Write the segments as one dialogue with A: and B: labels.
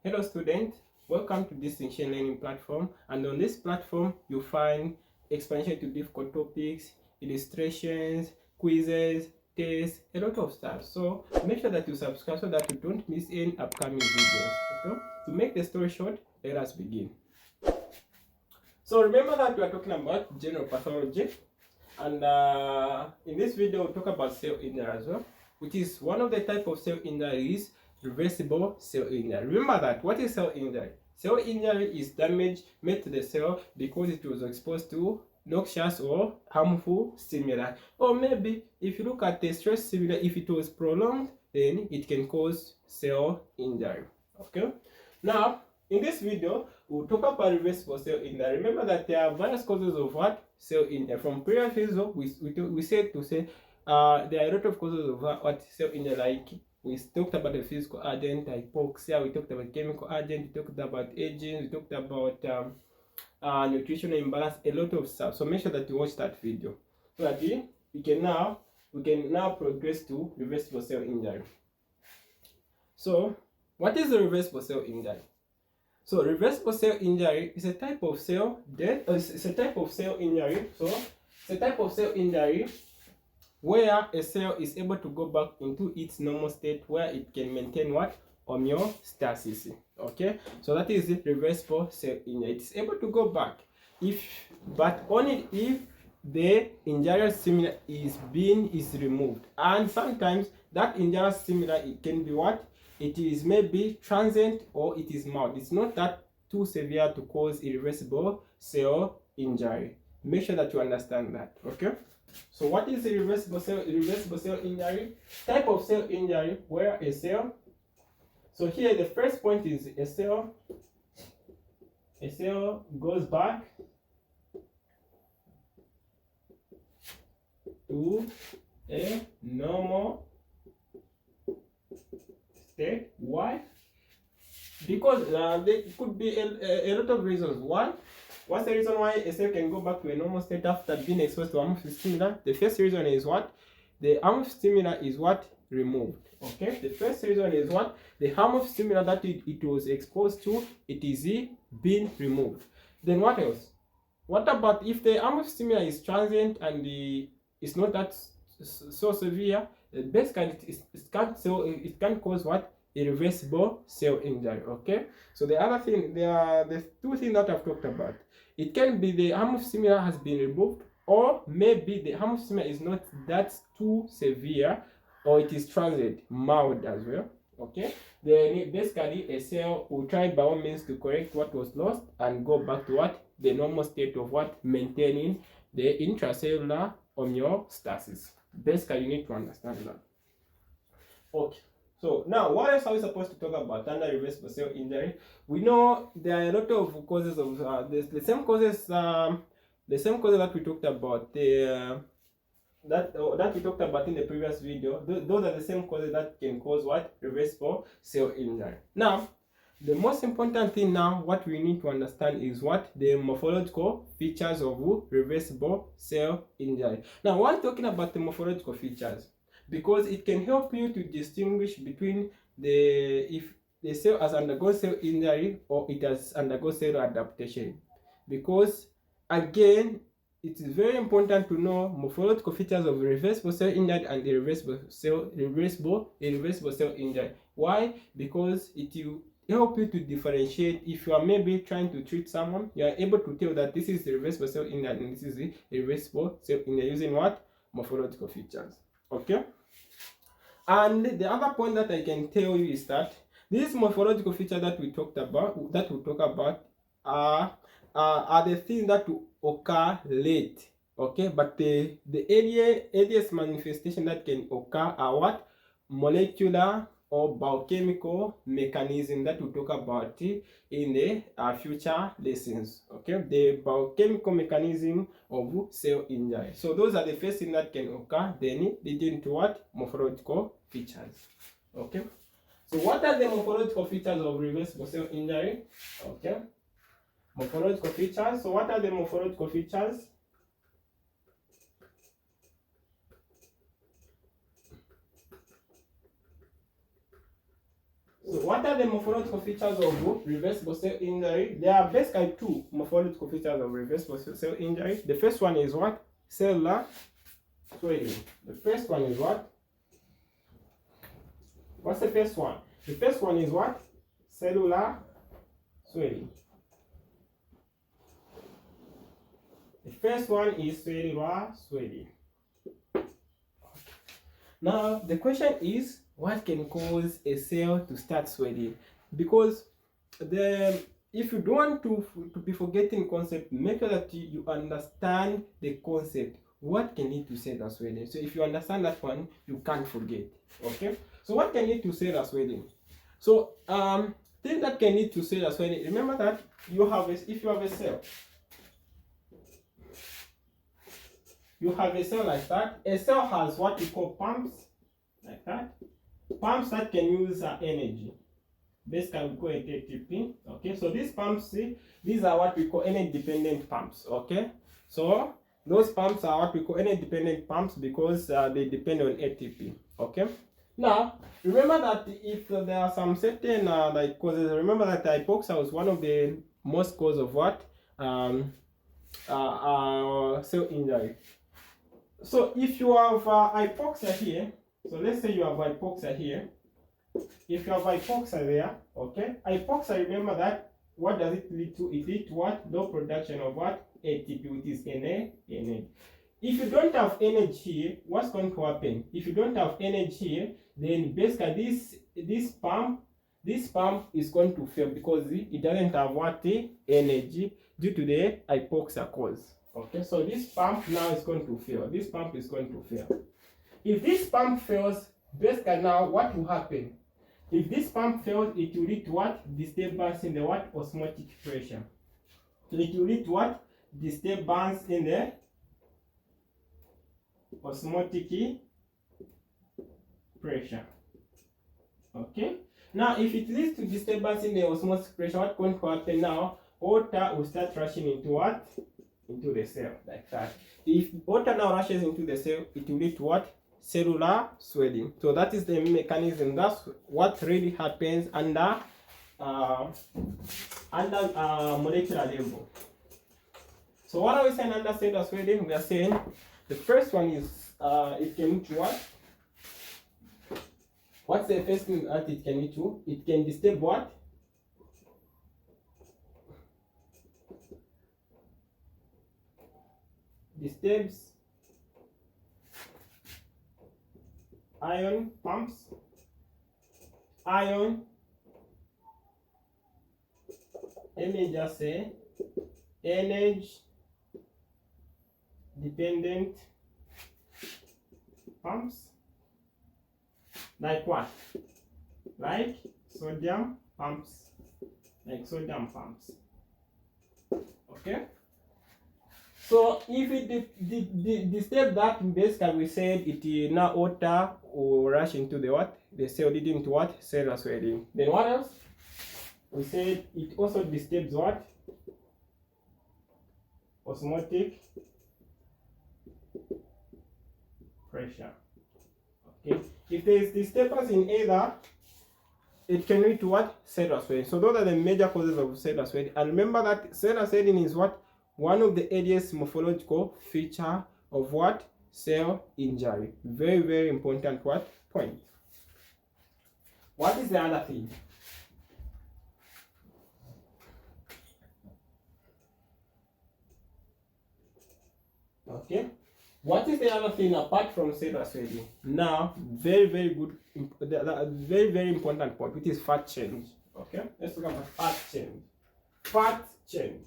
A: Hello student, welcome to this machine learning platform, and on this platform you'll find explanation to difficult topics, illustrations, quizzes, tests, a lot of stuff. So make sure that you subscribe so that you don't miss any upcoming videos. Okay? To make the story short, let us begin. So remember that we are talking about general pathology, and in this video we'll talk about cell injury as well, which is one of the type of cell injuries, reversible cell injury. Remember that what is cell injury? Cell injury is damage made to the cell because it was exposed to noxious or harmful stimuli, or maybe if you look at the stress stimuli, if it was prolonged, then it can cause cell injury. Okay, now in this video we'll talk about reversible cell injury. Remember that there are various causes of what cell injury. From previous video we said to say there are a lot of causes of what cell injury, like we talked about the physical agent, hypoxia, we talked about chemical agent, we talked about aging, we talked about nutritional imbalance, a lot of stuff. So make sure that you watch that video so that we can now progress to reversible cell injury. So what is the reversible cell injury? So reversible cell injury is a type of cell death. It's a type of cell injury. So it's a type of cell injury where a cell is able to go back into its normal state, where it can maintain what? Homeostasis. Okay, so that is the reversible cell injury. It's able to go back, but only if the injurious stimuli is removed. And sometimes that injurious stimuli, it can be what? It is maybe transient or it is mild. It's not that too severe to cause irreversible cell injury. Make sure that you understand that. Okay, so what is irreversible cell injury? Type of cell injury where a cell, so here the first point is a cell goes back to a normal state. Why? Because there could be a lot of reasons. Why? What's the reason why a cell can go back to a normal state after being exposed to harmful stimuli? The first reason is what? The harmful stimuli is what? Removed. Okay, the first reason is what? The harmful stimuli that it was exposed to, it is being removed. Then what else? What about if the harmful stimuli is transient and it's not that so severe? Basically it can cause what? Irreversible cell injury. Okay, so the other thing, there are the two things that I've talked about. It can be the harmful stimuli has been removed, or maybe the harmful stimuli is not that too severe, or it is transient, mild as well. Okay, then basically a cell will try by all means to correct what was lost and go back to what? The normal state of what? Maintaining the intracellular homeostasis. Basically, you need to understand that. Okay, so now what else are we supposed to talk about under reversible cell injury? We know there are a lot of causes of the same causes that we talked about, that we talked about in the previous video. Those are the same causes that can cause what? Reversible cell injury. Now the most important thing now, what we need to understand is what? The morphological features of reversible cell injury. Now, why talking about the morphological features? Because it can help you to distinguish between if the cell has undergone cell injury or it has undergone cell adaptation. Because again, it is very important to know morphological features of reversible cell injury and irreversible cell injury. Why? Because it will help you to differentiate. If you are maybe trying to treat someone, you are able to tell that this is the reversible cell injury and this is the irreversible cell injury using what? Morphological features. Okay, and the other point that I can tell you is that these morphological features that we talk about are the things that will occur late. Okay, but the earliest manifestation that can occur are what? Molecular or biochemical mechanism that we'll talk about in the future lessons. Okay, the biochemical mechanism of cell injury. So those are the first things that can occur, then leading to what? Morphological features. Okay, so what are the morphological features of reversible cell injury? Okay, morphological features. So what are the morphological features? So what are the morphological features of reversible cell injury? There are basically two morphological features of reversible cell injury. The first one is what? Cellular swelling. The first one is what? What's the first one? The first one is what? Cellular swelling. The first one is cellular swelling. Now the question is, what can cause a cell to start swelling? Because if you don't want to be forgetting concept, make sure that you understand the concept. What can lead to cellular swelling? So if you understand that one, you can't forget. Okay. So what can lead to cellular swelling? So things that can lead to cellular swelling. Remember that if you have a cell. You have a cell like that. A cell has what we call pumps, like that. Pumps that can use energy. Basically, we call it ATP. Okay, so these pumps, these are what we call energy-dependent pumps. Okay, so those pumps are what we call energy-dependent pumps because they depend on ATP. Okay. Now, remember that if there are some certain like causes, remember that hypoxia was one of the most cause of what cell injury. So if you have hypoxia here, so let's say you have hypoxia here. If you have hypoxia there, okay, hypoxia, remember that what does it lead to? It leads to what? Low production of what? ATP, which is energy. If you don't have energy here, what's going to happen? If you don't have energy here, then basically this pump is going to fail because it doesn't have what? Energy due to the hypoxia cause. Okay, so this pump now is going to fail. This pump is going to fail. If this pump fails, basically now what will happen? If this pump fails, it will lead to what? Disturbance in the what? Osmotic pressure. So it will lead to what? Disturbance in the osmotic pressure. Okay. Now, if it leads to disturbance in the osmotic pressure, what's going to happen now? Water will start rushing into what? Into the cell, like that. If water now rushes into the cell, it will lead to what? Cellular swelling. So that is the mechanism. That's what really happens under molecular level. So what are we saying under cellular swelling? We are saying the first one is it can lead to what? What's the first thing that it can lead to? It can disturb what? Disturbs ion pumps, let me just say energy dependent pumps, like what? Like sodium pumps, okay. So if it disturb that, basically we said it now water will rush into the what? The cell, leading to what? Cellular swelling. Then what else? We said it also disturbs what? Osmotic pressure. Okay. If there is disturbance in either, it can lead to what? Cellular swelling. So those are the major causes of cellular swelling. And remember that cellular swelling is what? One of the earliest morphological feature of what? Cell injury. Very, very important what? Point. What is the other thing? Okay. What is the other thing apart from cellular swelling? Now, very, very good, very, very important point, which is fat change. Okay. Let's talk about fat change. Fat change.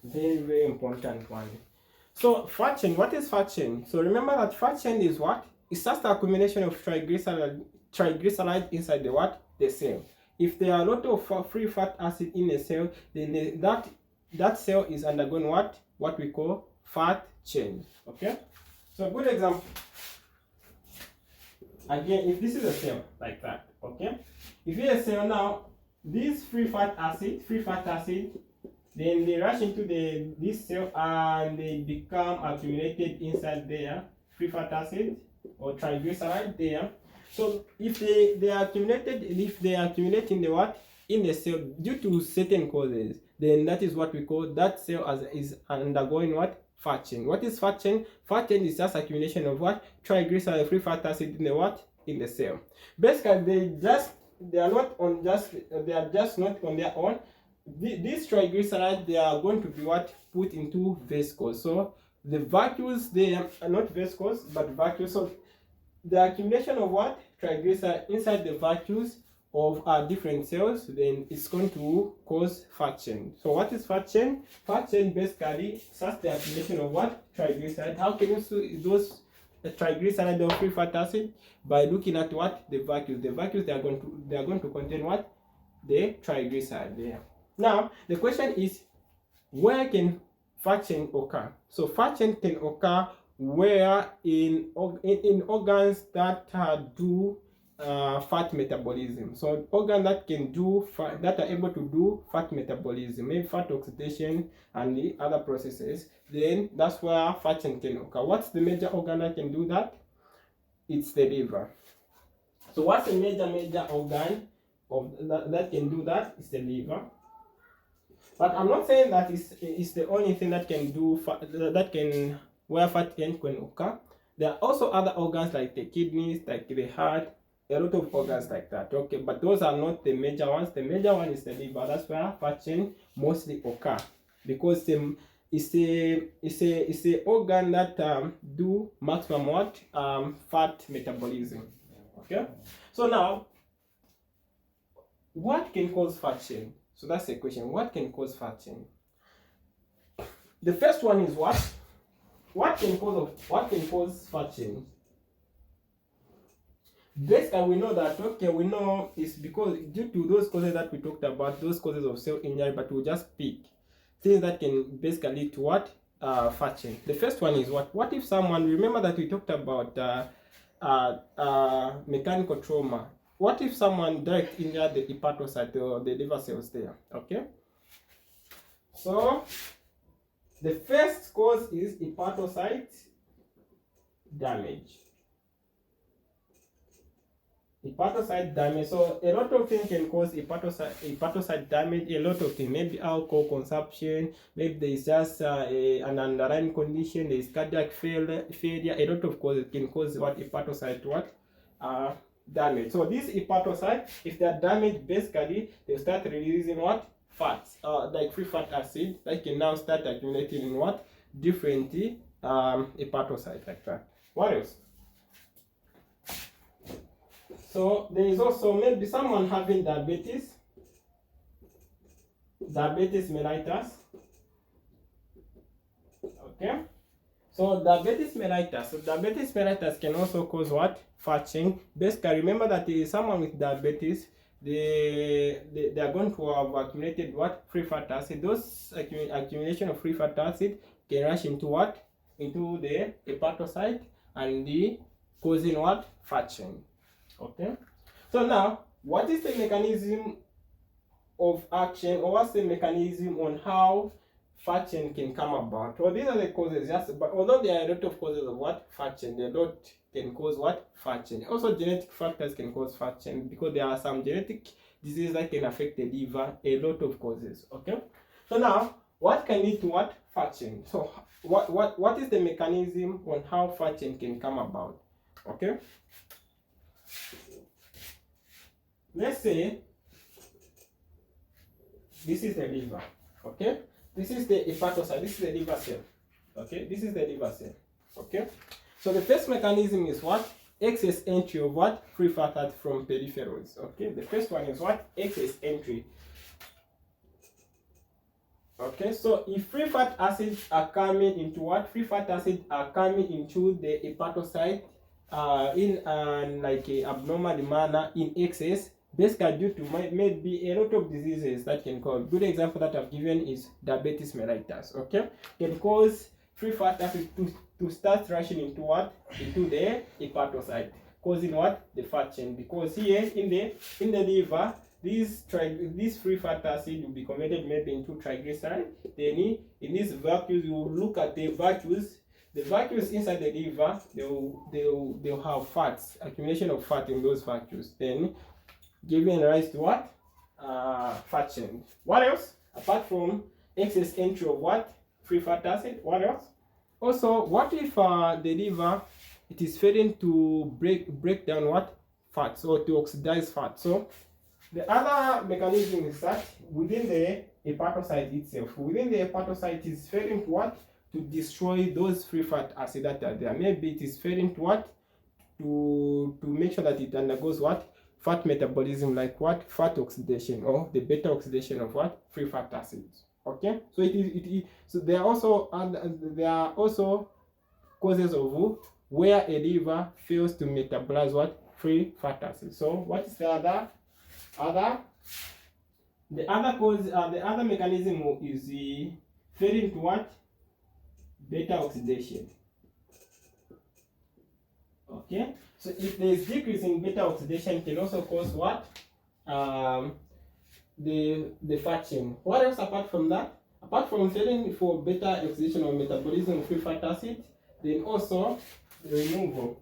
A: Very, very important one. So fat chain, what is fat chain? So remember that fat chain is what? It's just the accumulation of triglyceride inside the what? The cell. If there are a lot of free fat acid in a cell, then that cell is undergoing what? What we call fat change. Okay? So a good example. Again, if this is a cell like that, okay? If it's a cell now, this free fat acid, then they rush into this cell and they become accumulated inside there, free fatty acid or triglyceride there. So if they are accumulated, if they accumulate in the what, in the cell due to certain causes, then that is what we call that cell as is undergoing what, fat chain. What is fat chain? Fat chain is just accumulation of what, triglyceride free fatty acid in the what, in the cell. Basically they are just not on their own. These triglycerides, they are going to be what, put into vesicles. So the vacuoles, they are not vesicles but vacuoles. So the accumulation of what, triglyceride inside the vacuoles of different cells, then it's going to cause fat chain. So what is fat chain? Fat chain basically starts the accumulation of what, triglyceride. How can you see those triglyceride or free fatty acid? By looking at what, the vacuoles. The vacuoles, they are going to contain what, the triglyceride there. Now the question is, where can fat chain occur? So fat chain can occur where in organs that do fat metabolism. So organs that can do that are able to do fat metabolism, maybe fat oxidation and the other processes, then that's where fat chain can occur. What's the major organ that can do that? It's the liver. So what's the major organ of that can do that? It's the liver. But I'm not saying that it's the only thing that can do where fat chain can occur. There are also other organs like the kidneys, like the heart, a lot of organs like that. Okay, but those are not the major ones. The major one is the liver. That's where fat chain mostly occur, because it's a organ that do maximum what, fat metabolism. Okay, so now what can cause fat chain? So that's the question. What can cause fat chain? The first one is what? What can cause fat chain? Basically, we know that, okay, we know it's because due to those causes that we talked about, those causes of cell injury, but we'll just pick things that can basically lead to what, fat chain. The first one is what? What if someone, remember that we talked about mechanical trauma. What if someone direct injured the hepatocyte or the liver cells there? Okay, so the first cause is hepatocyte damage. Hepatocyte damage. So a lot of things can cause hepatocyte damage. A lot of things. Maybe alcohol consumption. Maybe there is just an underlying condition. There is cardiac failure. A lot of causes can cause what, hepatocyte what, damage. So these hepatocytes, if they are damaged, basically they start releasing what, fats, like free fat acid, that can now start accumulating in what, different hepatocytes like that. What else? So there is also maybe someone having diabetes mellitus. Okay, so diabetes mellitus can also cause what, fat chain. Basically, remember that someone with diabetes, they are going to have accumulated what, free fat acid. Those accumulation of free fat acid can rush into what, into the hepatocyte and the causing what, fat chain. Okay, so now what is the mechanism of action, or what's the mechanism on how fat chain can come about? Well, these are the causes, yes, but although there are a lot of causes of what, fat chain, a lot can cause what, fat chain. Also genetic factors can cause fat chain, because there are some genetic diseases that can affect the liver, a lot of causes. Okay, so now what can lead to what, fat chain? So what is the mechanism on how fat chain can come about? Okay, let's say this is the liver. Okay, this is the hepatocyte, this is the liver cell. Okay, this is the liver cell. Okay, so the first mechanism is what, excess entry of what, free fat acid from peripherals. Okay, the first one is what, excess entry. Okay, so if free fat acids are coming into what, free fat acids are coming into the hepatocyte in like a abnormal manner, in excess, basically due to maybe a lot of diseases that can cause. Good example that I've given is diabetes mellitus. Okay, can cause free fat acid to start rushing into what, into the hepatocyte, causing what, the fat chain. Because here in the liver, this free fat acid will be converted maybe into triglyceride. Then in these vacuoles, you will look at the vacuoles. The vacuoles inside the liver, they'll have fats, accumulation of fat in those vacuoles, then giving rise to what? Fat change. What else? Apart from excess entry of what? Free fat acid. What else? Also, what if the liver, it is failing to break down what? Fats, or to oxidize fat. So the other mechanism is that within the hepatocyte itself, within the hepatocyte, is failing to what? To destroy those free fat acid that are there. Maybe it is failing to what? To make sure that it undergoes what? Fat metabolism, like what? Fat oxidation, or the beta oxidation of what? Free fat acids. Okay, so so there are also causes of where a liver fails to metabolize what? Free fat acids. So what is the other cause? The other mechanism is the failing to what? Beta oxidation. Okay, so if there is decrease in beta oxidation, it can also cause what? The fat chain. What else apart from that? Apart from failing for beta oxidation or metabolism of free fat acid, then also the removal.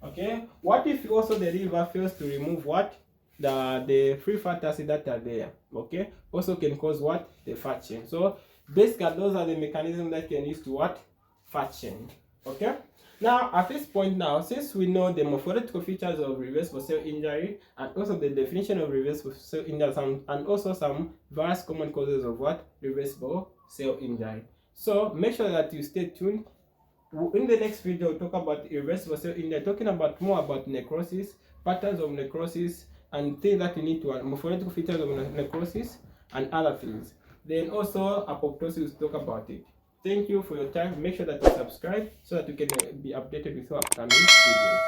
A: Okay, what if also the liver fails to remove what? The free fat acid that are there. Okay, also can cause what? The fat chain. So basically those are the mechanisms that can use to what? Fat chain. Okay. Now, at this point now, since we know the morphological features of reversible cell injury and also the definition of reversible cell injury and also some various common causes of what? Reversible cell injury. So make sure that you stay tuned. In the next video, we'll talk about irreversible cell injury, talking about more about necrosis, patterns of necrosis, and things that you need to morphological features of necrosis and other things. Then also apoptosis, we'll talk about it. Thank you for your time. Make sure that you subscribe so that you can be updated with our upcoming videos.